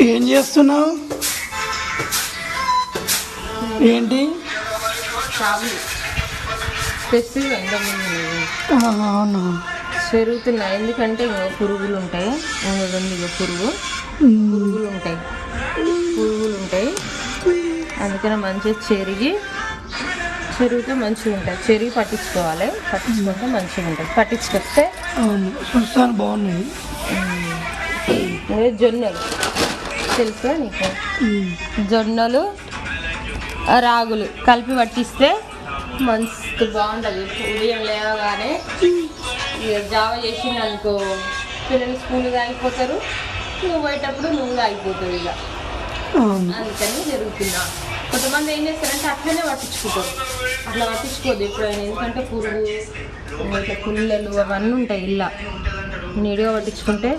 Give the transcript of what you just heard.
ఏం చేస్తున్నావు? ఏంటి? అవును, పెరుగుతున్నాయి. ఎందుకంటే పురుగులు ఉంటాయి. పురుగులు ఉంటాయి. అందుకని మంచిగా చెరిగితే మంచిగా ఉంటుంది. చెరిగి పట్టించుకుంటే మంచిగా ఉంటుంది. పట్టించుకొస్తే అవును, చూస్తాను బాగున్నాయి. జొన్నలు తెలుసా నీకు? జొన్నలు రాగులు కలిపి పట్టిస్తే మంచి బాగుంటుంది. ఉదయం లేవగానే జావ చేసింది అనుకో, పిల్లలు స్కూల్ తాగిపోతారు, నువ్వు పోయేటప్పుడు నువ్వు తాగిపోతావు. ఇక అందుకని జరుగుతున్నా. కొంతమంది ఏం చేస్తారంటే అట్లనే పట్టించుకుంటారు. అట్లా పట్టించుకోదు ఎప్పుడైనా. ఎందుకంటే పురుగు ఇట్లా పుల్లలు అవన్నీ ఉంటాయి. ఇలా నీట్గా పట్టించుకుంటే